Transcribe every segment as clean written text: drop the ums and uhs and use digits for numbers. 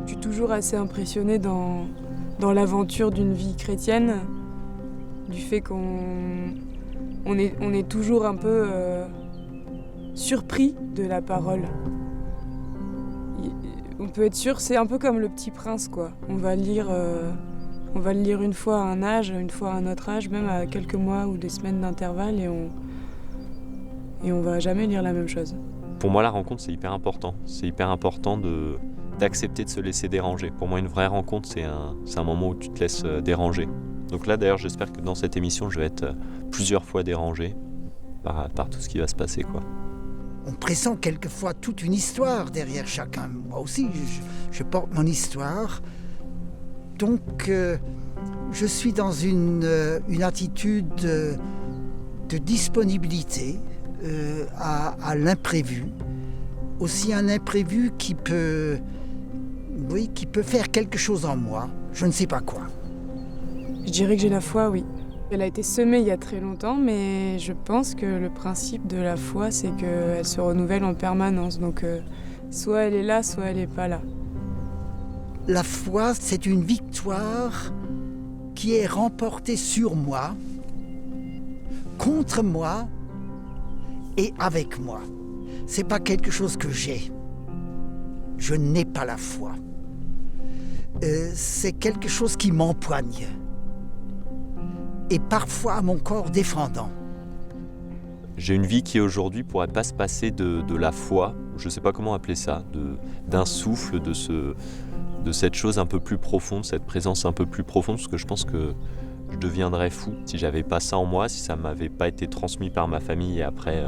Je suis toujours assez impressionnée dans l'aventure d'une vie chrétienne, du fait qu'on est toujours un peu surpris de la parole. On peut être sûr, c'est un peu comme Le Petit Prince, quoi. On va le lire une fois à un âge, une fois à un autre âge, même à quelques mois ou des semaines d'intervalle, et on va jamais lire la même chose. Pour moi, la rencontre, c'est hyper important. C'est hyper important d'accepter de se laisser déranger. Pour moi, une vraie rencontre, c'est un moment où tu te laisses déranger. Donc là, d'ailleurs, j'espère que dans cette émission, je vais être plusieurs fois dérangé par tout ce qui va se passer, quoi. On pressent quelquefois toute une histoire derrière chacun. Moi aussi, je porte mon histoire. Donc, je suis dans une attitude de disponibilité à l'imprévu. Aussi un imprévu qui peut faire quelque chose en moi. Je ne sais pas quoi. Je dirais que j'ai la foi, oui. Elle a été semée il y a très longtemps, mais je pense que le principe de la foi, c'est qu'elle se renouvelle en permanence. Donc, soit elle est là, soit elle n'est pas là. La foi, c'est une victoire qui est remportée sur moi, contre moi et avec moi. C'est pas quelque chose que j'ai. Je n'ai pas la foi. C'est quelque chose qui m'empoigne. Et parfois mon corps défendant. J'ai une vie qui aujourd'hui pourrait pas se passer de la foi, je sais pas comment appeler ça, d'un souffle, de cette chose un peu plus profonde, cette présence un peu plus profonde, parce que je pense que je deviendrais fou si j'avais pas ça en moi, si ça m'avait pas été transmis par ma famille et après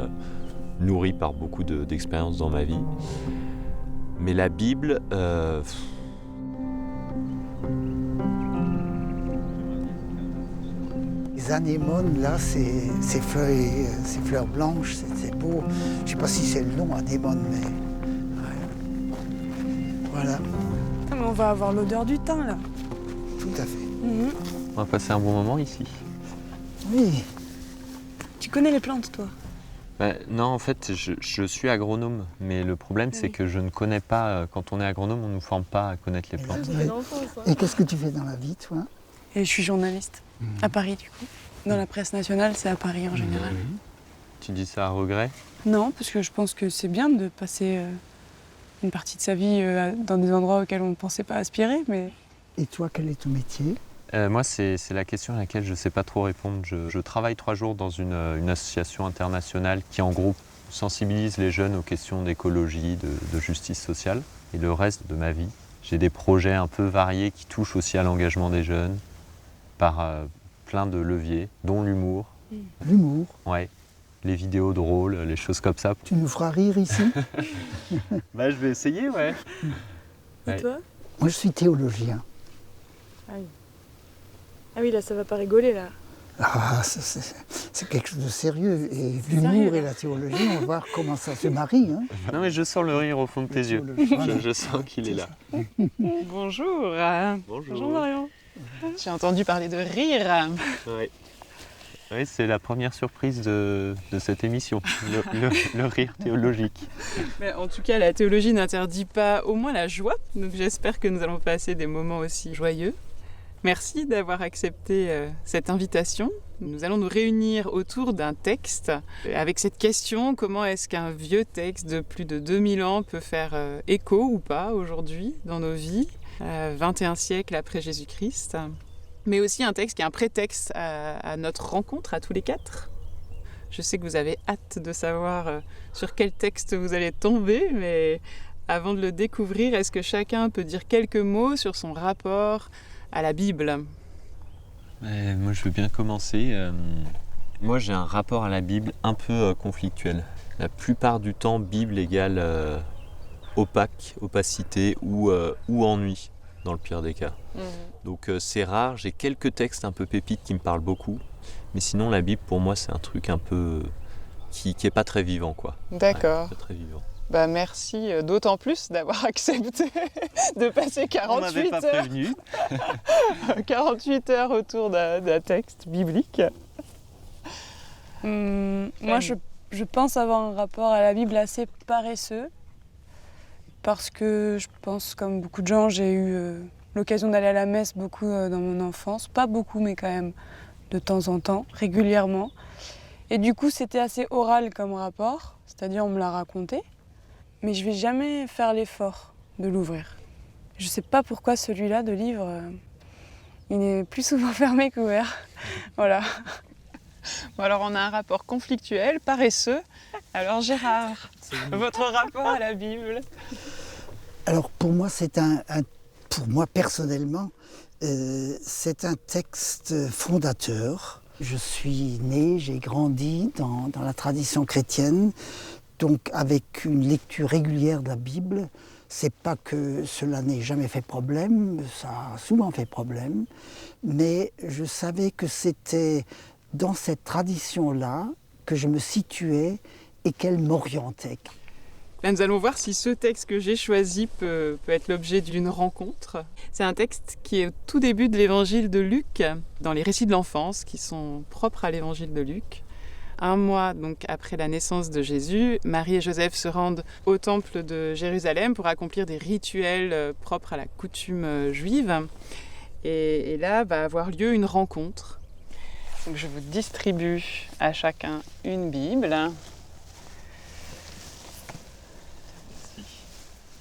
nourri par beaucoup d'expériences dans ma vie. Mais la Bible... Les anémones, là, ces fleurs blanches, c'est beau. Je ne sais pas si c'est le nom, anémone, mais... Ouais. Voilà. Ah, mais on va avoir l'odeur du thym, là. Tout à fait. On va passer un bon moment ici. Oui. Tu connais les plantes, toi? Non, en fait, je suis agronome, mais le problème, c'est que je ne connais pas... Quand on est agronome, on ne nous forme pas à connaître les plantes. Et qu'est-ce que tu fais dans la vie, toi? Et je suis journaliste, à Paris, du coup. Dans la presse nationale, c'est à Paris en général. Tu dis ça à regret? Non, parce que je pense que c'est bien de passer une partie de sa vie dans des endroits auxquels on ne pensait pas aspirer, mais... Et toi, quel est ton métier? Moi, c'est la question à laquelle je ne sais pas trop répondre. Je travaille 3 jours dans une association internationale qui, en gros, sensibilise les jeunes aux questions d'écologie, de justice sociale. Et le reste de ma vie, j'ai des projets un peu variés qui touchent aussi à l'engagement des jeunes par plein de leviers, dont l'humour. L'humour? Ouais, les vidéos drôles, les choses comme ça. Tu nous feras rire ici? Je vais essayer, ouais. Et toi? Moi, je suis théologien. Ah oui, là, ça va pas rigoler, là. Ah, c'est quelque chose de sérieux. Et l'humour et la théologie, on va voir comment ça se marie. Hein. Non, mais je sens le rire au fond de tes yeux. Voilà. Je sens qu'il est là. Bonjour. Bonjour. Marion. J'ai entendu parler de rire. Oui, c'est la première surprise de cette émission, le rire théologique. Mais en tout cas, la théologie n'interdit pas au moins la joie. Donc j'espère que nous allons passer des moments aussi joyeux. Merci d'avoir accepté cette invitation. Nous allons nous réunir autour d'un texte avec cette question: comment est-ce qu'un vieux texte de plus de 2000 ans peut faire écho ou pas aujourd'hui dans nos vies, 21 siècles après Jésus-Christ, mais aussi un texte qui est un prétexte à notre rencontre à tous les 4. Je sais que vous avez hâte de savoir sur quel texte vous allez tomber, mais avant de le découvrir, est-ce que chacun peut dire quelques mots sur son rapport à la Bible? Moi, je veux bien commencer. Moi, j'ai un rapport à la Bible un peu conflictuel. La plupart du temps, Bible égale opacité ou ennui, dans le pire des cas. Donc c'est rare, j'ai quelques textes un peu pépites qui me parlent beaucoup, mais sinon la Bible pour moi c'est un truc un peu qui est pas très vivant, quoi. D'accord. Ouais, pas très vivant. Merci d'autant plus d'avoir accepté de passer 48 pas heures, prévenu. 48 heures autour d'un texte biblique. Moi, je pense avoir un rapport à la Bible assez paresseux. parce que je pense, comme beaucoup de gens, j'ai eu l'occasion d'aller à la messe beaucoup dans mon enfance. Pas beaucoup, mais quand même de temps en temps, régulièrement. Et du coup, c'était assez oral comme rapport, c'est-à-dire on me l'a raconté. Mais je vais jamais faire l'effort de l'ouvrir. Je sais pas pourquoi celui-là de livre, il est plus souvent fermé qu'ouvert. Voilà. Bon, alors on a un rapport conflictuel, paresseux. Alors Gérard, votre rapport à la Bible? Alors pour moi, pour moi personnellement, c'est un texte fondateur. Je suis né, j'ai grandi dans la tradition chrétienne, donc avec une lecture régulière de la Bible. C'est pas que cela n'ait jamais fait problème, ça a souvent fait problème, mais je savais que c'était dans cette tradition-là que je me situais et qu'elle m'orientait. Là, nous allons voir si ce texte que j'ai choisi peut être l'objet d'une rencontre. C'est un texte qui est au tout début de l'évangile de Luc, dans les récits de l'enfance qui sont propres à l'évangile de Luc. 1 mois donc après la naissance de Jésus, Marie et Joseph se rendent au temple de Jérusalem pour accomplir des rituels propres à la coutume juive. Et là va avoir lieu une rencontre. Donc je vous distribue à chacun une Bible.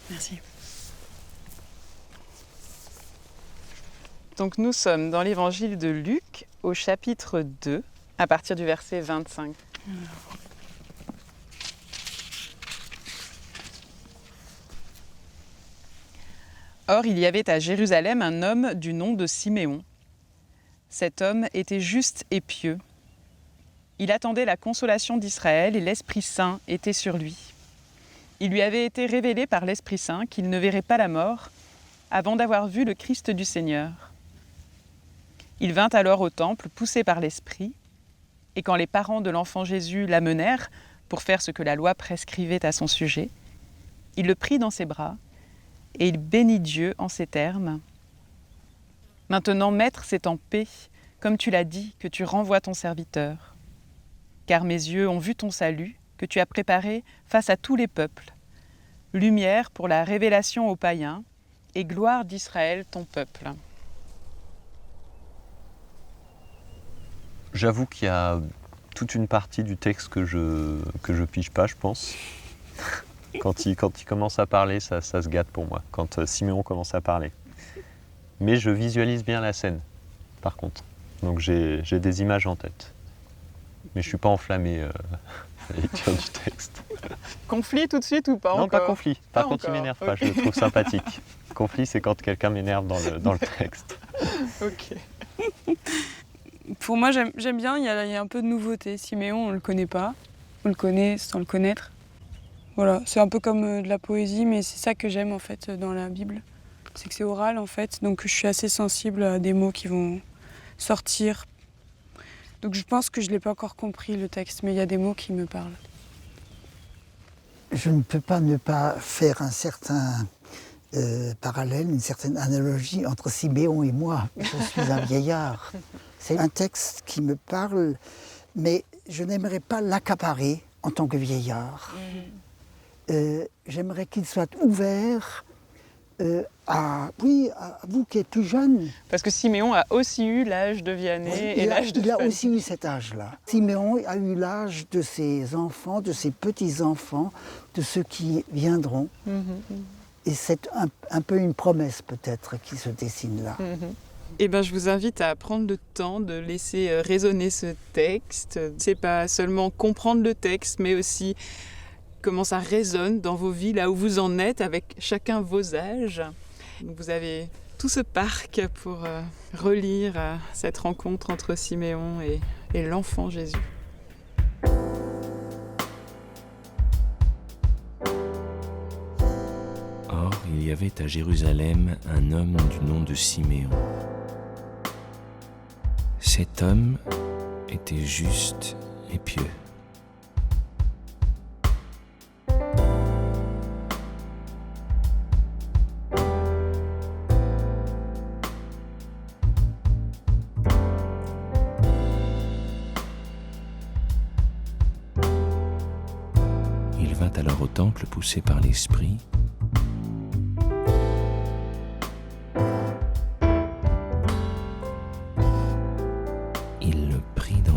Merci. Donc nous sommes dans l'évangile de Luc au chapitre 2, à partir du verset 25. Or, il y avait à Jérusalem un homme du nom de Siméon. Cet homme était juste et pieux. Il attendait la consolation d'Israël et l'Esprit Saint était sur lui. Il lui avait été révélé par l'Esprit Saint qu'il ne verrait pas la mort avant d'avoir vu le Christ du Seigneur. Il vint alors au temple, poussé par l'Esprit, et quand les parents de l'enfant Jésus l'amenèrent pour faire ce que la loi prescrivait à son sujet, il le prit dans ses bras et il bénit Dieu en ces termes. « Maintenant, Maître, c'est en paix, comme tu l'as dit, que tu renvoies ton serviteur. Car mes yeux ont vu ton salut, que tu as préparé face à tous les peuples, lumière pour la révélation aux païens et gloire d'Israël, ton peuple. » J'avoue qu'il y a toute une partie du texte que je pige pas, je pense. Quand il commence à parler, ça se gâte pour moi, quand Siméon commence à parler. Mais je visualise bien la scène, par contre. Donc j'ai des images en tête. Mais je suis pas enflammé à la lecture du texte. Conflit tout de suite ou pas Non, encore? pas conflit. Par contre, il m'énerve pas, Ok. je le trouve sympathique. Conflit, c'est quand quelqu'un m'énerve dans le texte. Ok. Pour moi, j'aime bien, il y a un peu de nouveauté. Siméon, on le connaît pas. On le connaît sans le connaître. Voilà, c'est un peu comme de la poésie, mais c'est ça que j'aime en fait dans la Bible. C'est que c'est oral en fait, donc je suis assez sensible à des mots qui vont sortir. Donc je pense que je l'ai pas encore compris le texte, mais il y a des mots qui me parlent. Je ne peux pas ne pas faire un certain parallèle, une certaine analogie entre Siméon et moi. Je suis un vieillard. C'est un texte qui me parle, mais je n'aimerais pas l'accaparer en tant que vieillard. J'aimerais qu'il soit ouvert à vous qui êtes plus jeune. Parce que Siméon a aussi eu l'âge de Vianney et l'âge de Il a Fanny. aussi eu cet âge-là. Siméon a eu l'âge de ses enfants, de ses petits-enfants, de ceux qui viendront. Et c'est un peu une promesse peut-être qui se dessine là. Eh ben, je vous invite à prendre le temps de laisser résonner ce texte. C'est pas seulement comprendre le texte, mais aussi comment ça résonne dans vos vies, là où vous en êtes, avec chacun vos âges. Vous avez tout ce parc pour relire cette rencontre entre Siméon et l'enfant Jésus. Or, il y avait à Jérusalem un homme du nom de Siméon. Cet homme était juste et pieux. Il vint alors au temple poussé par l'Esprit,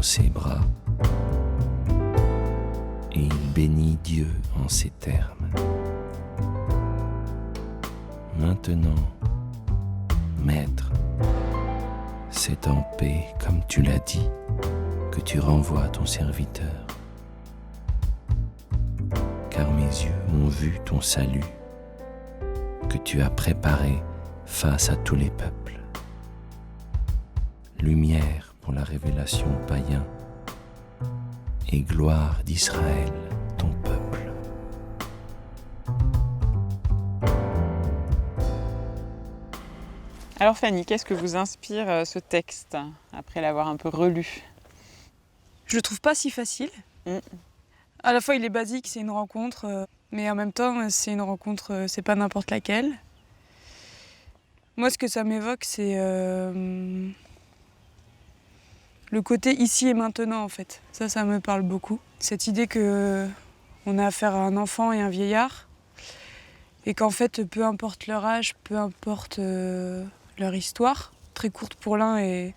ses bras et il bénit Dieu en ces termes. Maintenant, Maître, c'est en paix, comme tu l'as dit, que tu renvoies ton serviteur. Car mes yeux ont vu ton salut, que tu as préparé face à tous les peuples. Lumière pour la révélation aux païens et gloire d'Israël, ton peuple. Alors Fanny, qu'est-ce que vous inspire ce texte, après l'avoir un peu relu? Je le trouve pas si facile. À la fois, il est basique, c'est une rencontre, mais en même temps, c'est une rencontre, c'est pas n'importe laquelle. Moi, ce que ça m'évoque, c'est le côté ici et maintenant, en fait. Ça me parle beaucoup. Cette idée que on a affaire à un enfant et un vieillard, et qu'en fait, peu importe leur âge, peu importe leur histoire, très courte pour l'un et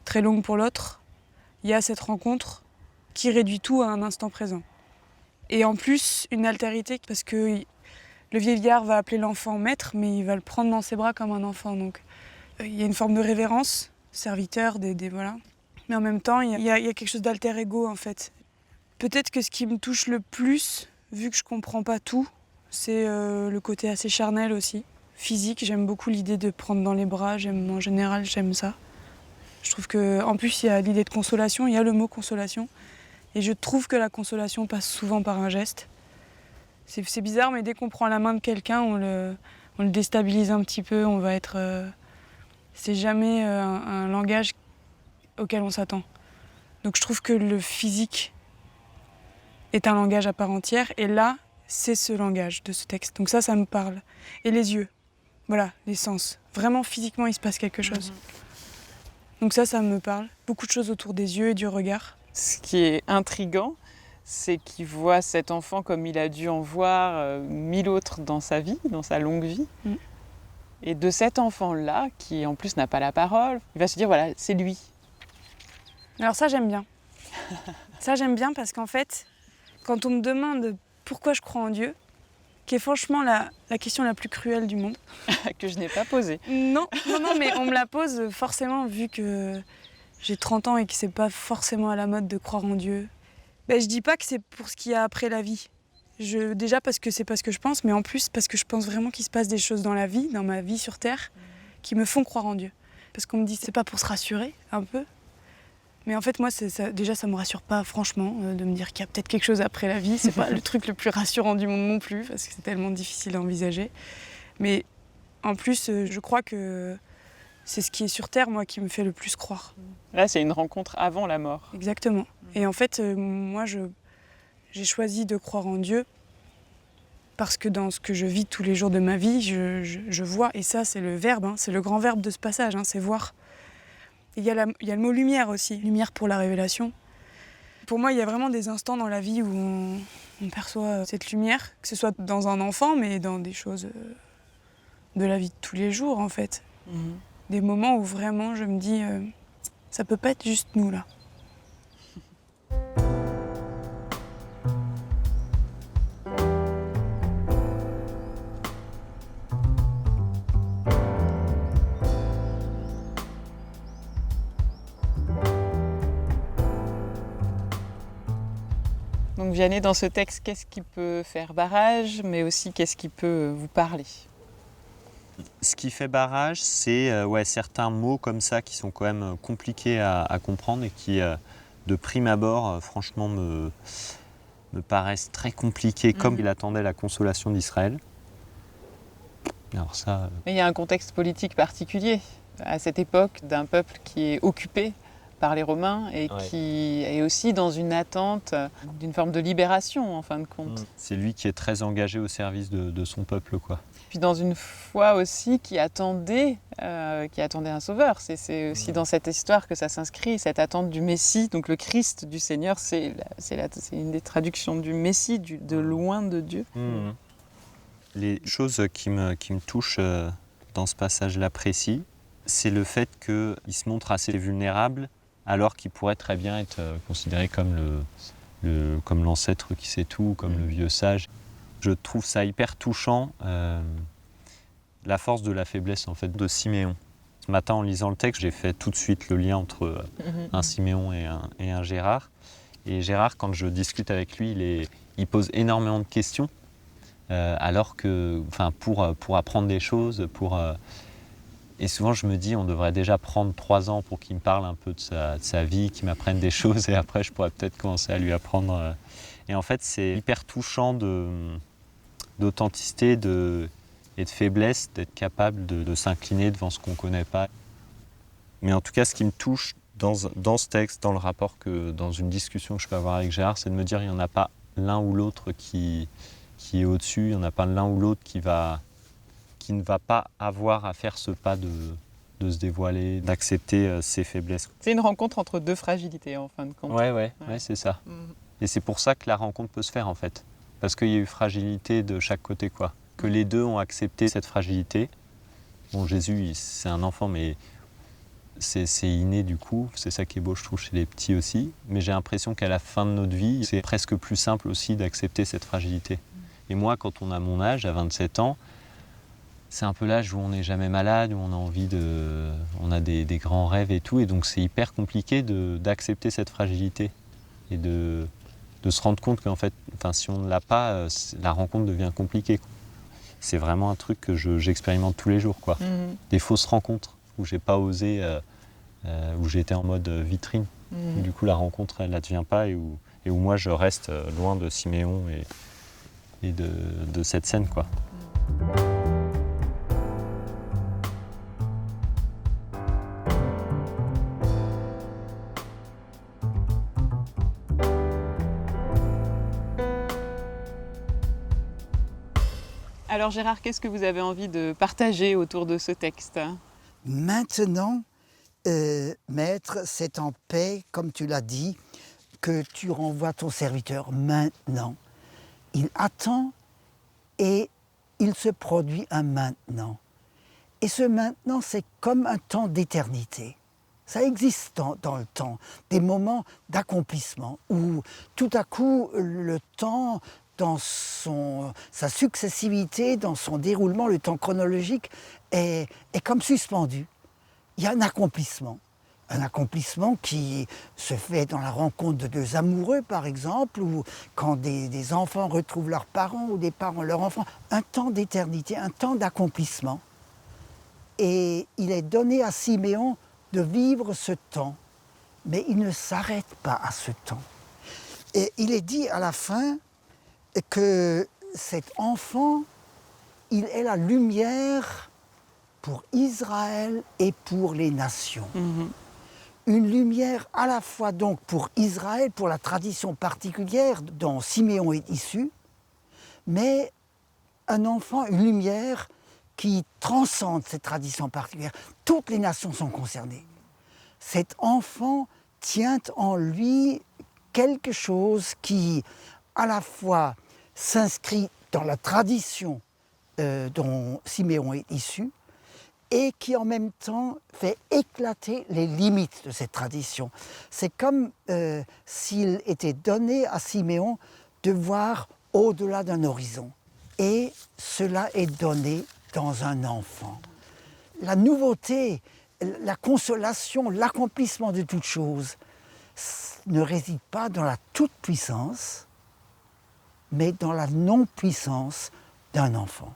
très longue pour l'autre, il y a cette rencontre qui réduit tout à un instant présent. Et en plus, une altérité, parce que le vieillard va appeler l'enfant maître, mais il va le prendre dans ses bras comme un enfant. Donc il y a une forme de révérence, serviteur, voilà. Mais en même temps, il y a quelque chose d'alter ego, en fait. Peut-être que ce qui me touche le plus, vu que je comprends pas tout, c'est le côté assez charnel aussi. Physique, j'aime beaucoup l'idée de prendre dans les bras, en général, j'aime ça. Je trouve qu'en plus, il y a l'idée de consolation, il y a le mot consolation. Et je trouve que la consolation passe souvent par un geste. C'est bizarre, mais dès qu'on prend la main de quelqu'un, on le déstabilise un petit peu, on va être... c'est jamais un langage auquel on s'attend. Donc je trouve que le physique est un langage à part entière, et là, c'est ce langage de ce texte. Donc ça me parle. Et les yeux, voilà, les sens. Vraiment, physiquement, il se passe quelque chose. Donc ça me parle. Beaucoup de choses autour des yeux et du regard. Ce qui est intriguant, c'est qu'il voit cet enfant comme il a dû en voir 1000 autres dans sa vie, dans sa longue vie. Et de cet enfant-là, qui en plus n'a pas la parole, il va se dire, voilà, c'est lui. Alors ça, j'aime bien. Ça, j'aime bien parce qu'en fait, quand on me demande pourquoi je crois en Dieu, qui est franchement la question la plus cruelle du monde. Que je n'ai pas posée. Non, mais on me la pose forcément vu que j'ai 30 ans et que c'est pas forcément à la mode de croire en Dieu. Je dis pas que c'est pour ce qu'il y a après la vie. Déjà parce que c'est pas ce que je pense, mais en plus parce que je pense vraiment qu'il se passe des choses dans la vie, dans ma vie sur Terre, qui me font croire en Dieu. Parce qu'on me dit c'est pas pour se rassurer un peu. Mais en fait, moi, déjà, ça me rassure pas, franchement, de me dire qu'il y a peut-être quelque chose après la vie. C'est pas le truc le plus rassurant du monde non plus, parce que c'est tellement difficile à envisager. Mais en plus, je crois que c'est ce qui est sur Terre, moi, qui me fait le plus croire. Là, c'est une rencontre avant la mort. Exactement. Et en fait, moi, j'ai choisi de croire en Dieu parce que dans ce que je vis tous les jours de ma vie, je vois. Et ça, c'est le verbe, c'est le grand verbe de ce passage, c'est voir. Il y a le mot lumière aussi, lumière pour la révélation. Pour moi, il y a vraiment des instants dans la vie où on perçoit cette lumière, que ce soit dans un enfant, mais dans des choses de la vie de tous les jours, en fait. Des moments où vraiment je me dis, ça peut pas être juste nous, là. Donc Vianney, dans ce texte, qu'est-ce qui peut faire barrage, mais aussi qu'est-ce qui peut vous parler? Ce qui fait barrage, c'est certains mots comme ça qui sont quand même compliqués à comprendre et qui, de prime abord, franchement, me paraissent très compliqués, comme il attendait la consolation d'Israël. Alors ça... Mais il y a un contexte politique particulier à cette époque d'un peuple qui est occupé par les Romains et qui est aussi dans une attente d'une forme de libération, en fin de compte. C'est lui qui est très engagé au service de son peuple, quoi. Puis dans une foi aussi qui attendait un sauveur. C'est aussi dans cette histoire que ça s'inscrit, cette attente du Messie. Donc le Christ du Seigneur, c'est une des traductions du Messie, de loin de Dieu. Les choses qui me touchent dans ce passage-là précis, c'est le fait qu'il se montre assez vulnérable alors qu'il pourrait très bien être considéré comme comme l'ancêtre qui sait tout, comme le vieux sage. Je trouve ça hyper touchant, la force de la faiblesse en fait de Siméon. Ce matin, en lisant le texte, j'ai fait tout de suite le lien entre un Siméon et un Gérard. Et Gérard, quand je discute avec lui, il pose énormément de questions, alors que, pour apprendre des choses, et souvent je me dis, on devrait déjà prendre 3 ans pour qu'il me parle un peu de sa vie, qu'il m'apprenne des choses, et après je pourrais peut-être commencer à lui apprendre. Et en fait, c'est hyper touchant d'authenticité et de faiblesse, d'être capable de s'incliner devant ce qu'on ne connaît pas. Mais en tout cas, ce qui me touche dans ce texte, dans le rapport dans une discussion que je peux avoir avec Gérard, c'est de me dire qu'il n'y en a pas l'un ou l'autre qui est au-dessus, il n'y en a pas l'un ou l'autre qui ne va pas avoir à faire ce pas de se dévoiler, d'accepter ses faiblesses. C'est une rencontre entre 2 fragilités en fin de compte. Ouais, c'est ça. Et c'est pour ça que la rencontre peut se faire en fait. Parce qu'il y a eu fragilité de chaque côté, quoi. Que les deux ont accepté cette fragilité. Bon, Jésus, c'est un enfant, mais c'est inné du coup. C'est ça qui est beau, je trouve, chez les petits aussi. Mais j'ai l'impression qu'à la fin de notre vie, c'est presque plus simple aussi d'accepter cette fragilité. Et moi, quand on a mon âge, à 27 ans, c'est un peu l'âge où on n'est jamais malade, où on a envie on a des grands rêves et tout. Et donc, c'est hyper compliqué d'accepter cette fragilité. Et de se rendre compte qu'en fait, si on ne l'a pas, la rencontre devient compliquée. C'est vraiment un truc que j'expérimente tous les jours, quoi. Des fausses rencontres où j'ai pas osé, où j'étais en mode vitrine. Du coup, la rencontre, elle n'advient pas et où moi, je reste loin de Siméon et de cette scène, quoi. Alors Gérard, qu'est-ce que vous avez envie de partager autour de ce texte ? Maintenant, Maître, c'est en paix, comme tu l'as dit, que tu renvoies ton serviteur maintenant. Il attend et il se produit un maintenant. Et ce maintenant, c'est comme un temps d'éternité. Ça existe dans le temps, des moments d'accomplissement où tout à coup le temps, dans sa successivité, dans son déroulement, le temps chronologique est comme suspendu. Il y a un accomplissement qui se fait dans la rencontre de 2 amoureux, par exemple, ou quand des enfants retrouvent leurs parents, ou des parents leurs enfants. Un temps d'éternité, un temps d'accomplissement. Et il est donné à Siméon de vivre ce temps, mais il ne s'arrête pas à ce temps. Et il est dit à la fin que cet enfant, il est la lumière pour Israël et pour les nations. Une lumière à la fois donc pour Israël, pour la tradition particulière dont Siméon est issu, mais un enfant, une lumière qui transcende cette tradition particulière. Toutes les nations sont concernées. Cet enfant tient en lui quelque chose qui, à la fois, s'inscrit dans la tradition dont Siméon est issu et qui, en même temps, fait éclater les limites de cette tradition. C'est comme s'il était donné à Siméon de voir au-delà d'un horizon. Et cela est donné dans un enfant. La nouveauté, la consolation, l'accomplissement de toute chose ne réside pas dans la toute-puissance, mais dans la non-puissance d'un enfant.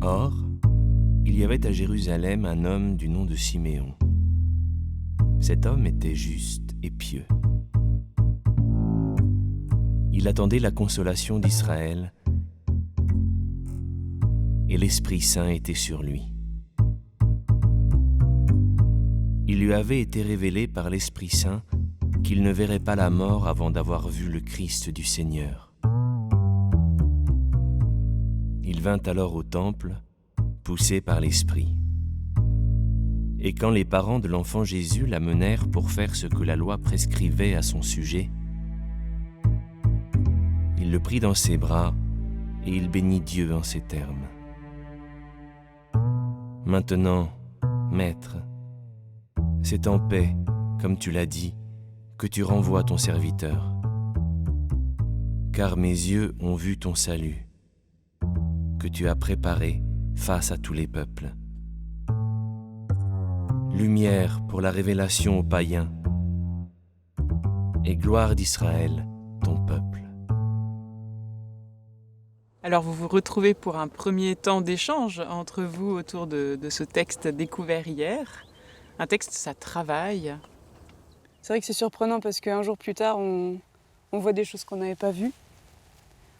Or, il y avait à Jérusalem un homme du nom de Siméon. Cet homme était juste et pieux. Il attendait la consolation d'Israël et l'Esprit Saint était sur lui. Il lui avait été révélé par l'Esprit Saint qu'il ne verrait pas la mort avant d'avoir vu le Christ du Seigneur. Il vint alors au temple, poussé par l'Esprit. Et quand les parents de l'enfant Jésus l'amenèrent pour faire ce que la loi prescrivait à son sujet, il le prit dans ses bras et il bénit Dieu en ces termes. Maintenant, Maître, c'est en paix, comme tu l'as dit, que tu renvoies ton serviteur. Car mes yeux ont vu ton salut, que tu as préparé face à tous les peuples. Lumière pour la révélation aux païens, et gloire d'Israël, ton peuple. Alors vous vous retrouvez pour un premier temps d'échange entre vous autour de ce texte découvert hier. Un texte, ça travaille. C'est vrai que c'est surprenant parce qu'un jour plus tard, on voit des choses qu'on n'avait pas vues.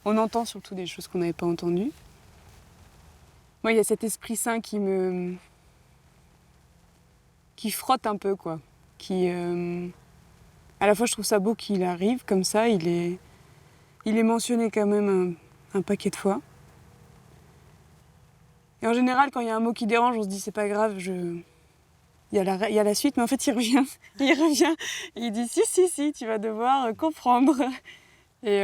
On entend surtout des choses qu'on n'avait pas entendues. Moi, il y a cet Esprit Saint qui frotte un peu, quoi. À la fois, je trouve ça beau qu'il arrive comme ça. Il est mentionné quand même un paquet de fois. Et en général, quand il y a un mot qui dérange, on se dit c'est pas grave, il y a la suite, mais en fait, il revient. Et il dit si, tu vas devoir comprendre. Et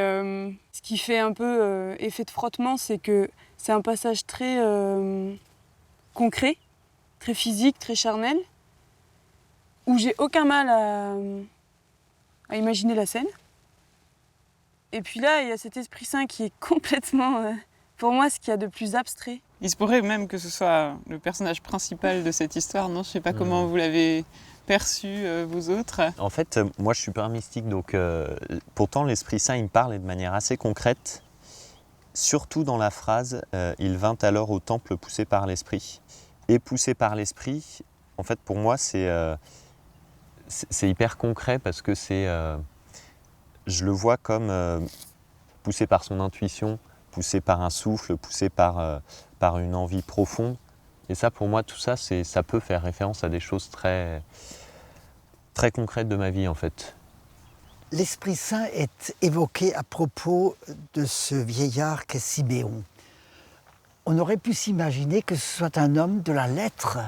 ce qui fait un peu effet de frottement, c'est que c'est un passage très concret, très physique, très charnel, où j'ai aucun mal à imaginer la scène. Et puis là, il y a cet Esprit Saint qui est complètement, pour moi, ce qu'il y a de plus abstrait. Il se pourrait même que ce soit le personnage principal de cette histoire, non ? Je ne sais pas comment vous l'avez perçu, vous autres. En fait, moi je suis pas un mystique, donc pourtant l'Esprit Saint il me parle de manière assez concrète, surtout dans la phrase « Il vint alors au temple poussé par l'Esprit ». Et poussé par l'Esprit, en fait pour moi c'est hyper concret parce que je le vois comme poussé par son intuition, poussé par un souffle, poussé par une envie profonde. Et ça, pour moi, tout ça, ça peut faire référence à des choses très, très concrètes de ma vie, en fait. L'Esprit Saint est évoqué à propos de ce vieillard qu'est Siméon. On aurait pu s'imaginer que ce soit un homme de la lettre,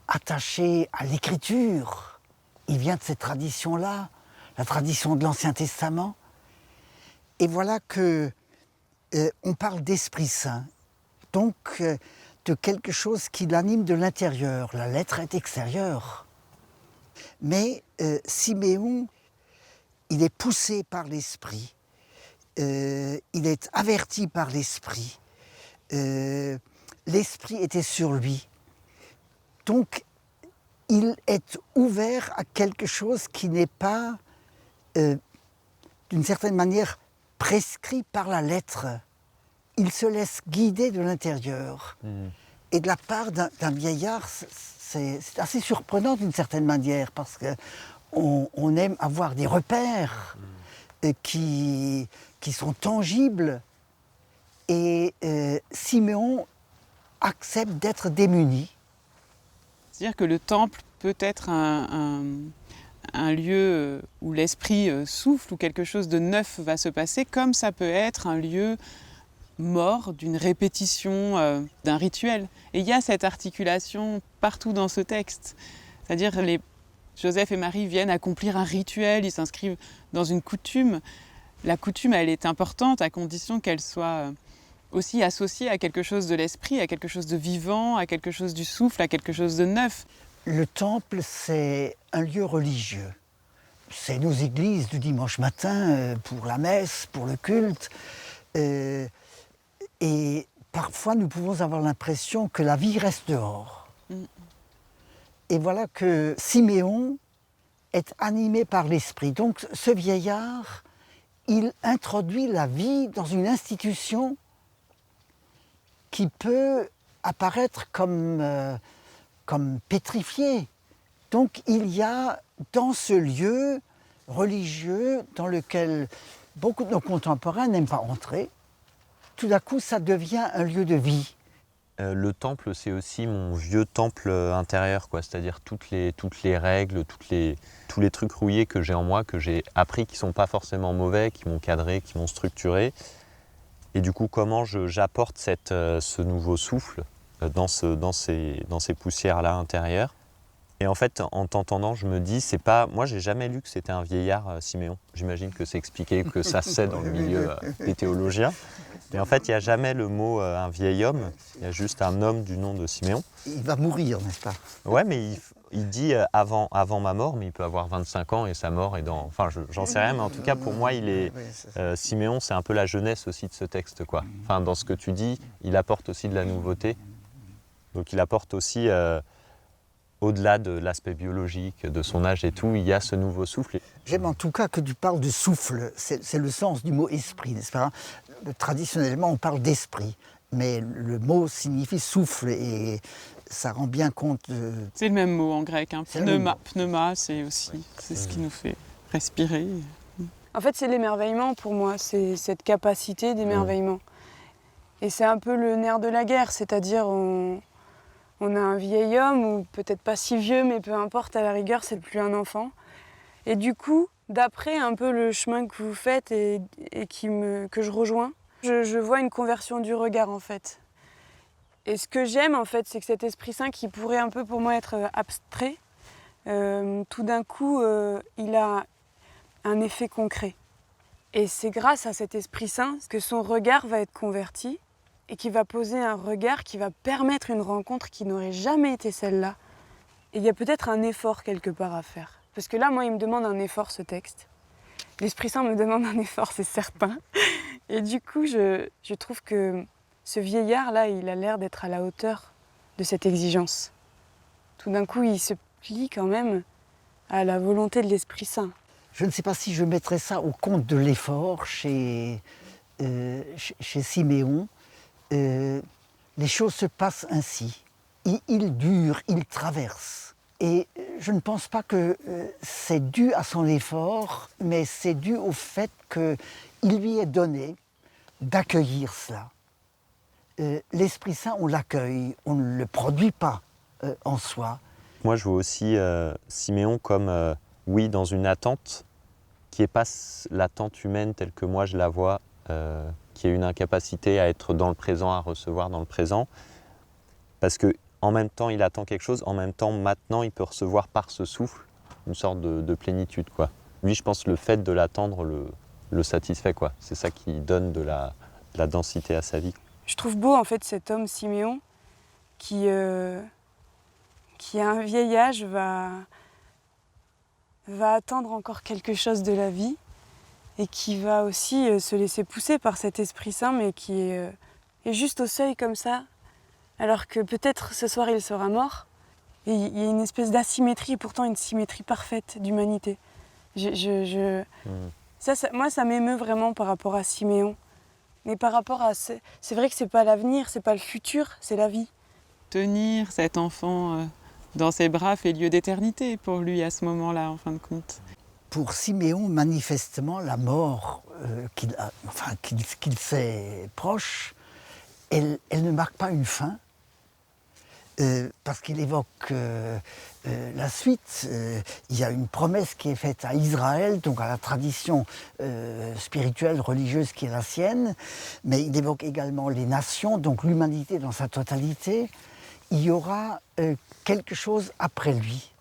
attaché à l'écriture. Il vient de cette tradition-là, la tradition de l'Ancien Testament. Et voilà que on parle d'Esprit Saint, donc de quelque chose qui l'anime de l'intérieur. La lettre est extérieure. Mais Siméon, il est poussé par l'Esprit, il est averti par l'Esprit. L'Esprit était sur lui. Donc, il est ouvert à quelque chose qui n'est pas, d'une certaine manière, prescrit par la lettre. Il se laisse guider de l'intérieur. Et de la part d'un vieillard, c'est assez surprenant d'une certaine manière, parce qu'on aime avoir des repères qui sont tangibles. Et Siméon accepte d'être démuni. C'est-à-dire que le temple peut être un lieu où l'esprit souffle, où quelque chose de neuf va se passer, comme ça peut être un lieu mort d'une répétition d'un rituel. Et il y a cette articulation partout dans ce texte. C'est-à-dire Joseph et Marie viennent accomplir un rituel, ils s'inscrivent dans une coutume. La coutume, elle est importante à condition qu'elle soit aussi associée à quelque chose de l'esprit, à quelque chose de vivant, à quelque chose du souffle, à quelque chose de neuf. Le temple, c'est un lieu religieux. C'est nos églises du dimanche matin pour la messe, pour le culte. Et parfois, nous pouvons avoir l'impression que la vie reste dehors. Et voilà que Siméon est animé par l'esprit. Donc, ce vieillard, il introduit la vie dans une institution qui peut apparaître comme pétrifiée. Donc, il y a dans ce lieu religieux dans lequel beaucoup de nos contemporains n'aiment pas entrer, tout d'un coup, ça devient un lieu de vie. Le temple, c'est aussi mon vieux temple intérieur, quoi. C'est-à-dire toutes les règles, tous les trucs rouillés que j'ai en moi, que j'ai appris, qui ne sont pas forcément mauvais, qui m'ont cadré, qui m'ont structuré. Et du coup, comment j'apporte ce nouveau souffle dans ces poussières-là intérieures. Et en fait, en t'entendant, je me dis, c'est pas... Moi, j'ai jamais lu que c'était un vieillard, Siméon. J'imagine que c'est expliqué, que ça se sait dans le milieu des théologiens. Et en fait, il n'y a jamais le mot un vieil homme, il y a juste un homme du nom de Siméon. Il va mourir, n'est-ce pas? Ouais, mais il dit avant ma mort, mais il peut avoir 25 ans et sa mort est dans... Enfin, j'en sais rien, mais en tout cas, pour moi, il est... Siméon, c'est un peu la jeunesse aussi de ce texte, quoi. Enfin, dans ce que tu dis, il apporte aussi de la nouveauté. Donc il apporte aussi, au-delà de l'aspect biologique, de son âge et tout, il y a ce nouveau souffle. J'aime en tout cas que tu parles de souffle, c'est le sens du mot esprit, n'est-ce pas? Traditionnellement, on parle d'esprit, mais le mot signifie souffle et ça rend bien compte... C'est le même mot en grec, hein. C'est le même mot. Pneuma, c'est ce qui nous fait respirer. En fait, c'est l'émerveillement pour moi, c'est cette capacité d'émerveillement. Et c'est un peu le nerf de la guerre, c'est-à-dire on a un vieil homme, ou peut-être pas si vieux, mais peu importe, à la rigueur, c'est plus un enfant. Et du coup, d'après un peu le chemin que vous faites et que je rejoins, je vois une conversion du regard en fait. Et ce que j'aime en fait, c'est que cet Esprit Saint qui pourrait un peu pour moi être abstrait, tout d'un coup, il a un effet concret. Et c'est grâce à cet Esprit Saint que son regard va être converti et qui va poser un regard qui va permettre une rencontre qui n'aurait jamais été celle-là. Et il y a peut-être un effort quelque part à faire. Parce que là, moi, il me demande un effort, ce texte. L'Esprit Saint me demande un effort, c'est certain. Et du coup, je trouve que ce vieillard-là, il a l'air d'être à la hauteur de cette exigence. Tout d'un coup, il se plie quand même à la volonté de l'Esprit Saint. Je ne sais pas si je mettrais ça au compte de l'effort chez Siméon. Les choses se passent ainsi. Il dure, il traverse. Et je ne pense pas que c'est dû à son effort, mais c'est dû au fait qu'il lui est donné d'accueillir cela. L'Esprit Saint, on l'accueille, on ne le produit pas en soi. Moi, je vois aussi Siméon comme, oui, dans une attente qui n'est pas l'attente humaine telle que moi je la vois, qui est une incapacité à être dans le présent, à recevoir dans le présent. Parce qu'en même temps, il attend quelque chose, en même temps, maintenant, il peut recevoir par ce souffle une sorte de plénitude, quoi. Lui, je pense que le fait de l'attendre le satisfait, quoi. C'est ça qui donne de la densité à sa vie. Je trouve beau en fait cet homme Siméon qui à un vieil âge va attendre encore quelque chose de la vie et qui va aussi se laisser pousser par cet Esprit Saint, mais qui est juste au seuil comme ça, alors que peut-être ce soir il sera mort. Et il y a une espèce d'asymétrie, et pourtant une symétrie parfaite d'humanité. Moi, ça m'émeut vraiment par rapport à Siméon. Mais par rapport à... C'est vrai que c'est pas l'avenir, c'est pas le futur, c'est la vie. Tenir cet enfant dans ses bras fait lieu d'éternité pour lui à ce moment-là, en fin de compte. Pour Siméon, manifestement, la mort qu'il sait proche, elle ne marque pas une fin, parce qu'il évoque la suite. Il y a une promesse qui est faite à Israël, donc à la tradition spirituelle, religieuse qui est la sienne, mais il évoque également les nations, donc l'humanité dans sa totalité. Il y aura quelque chose après lui.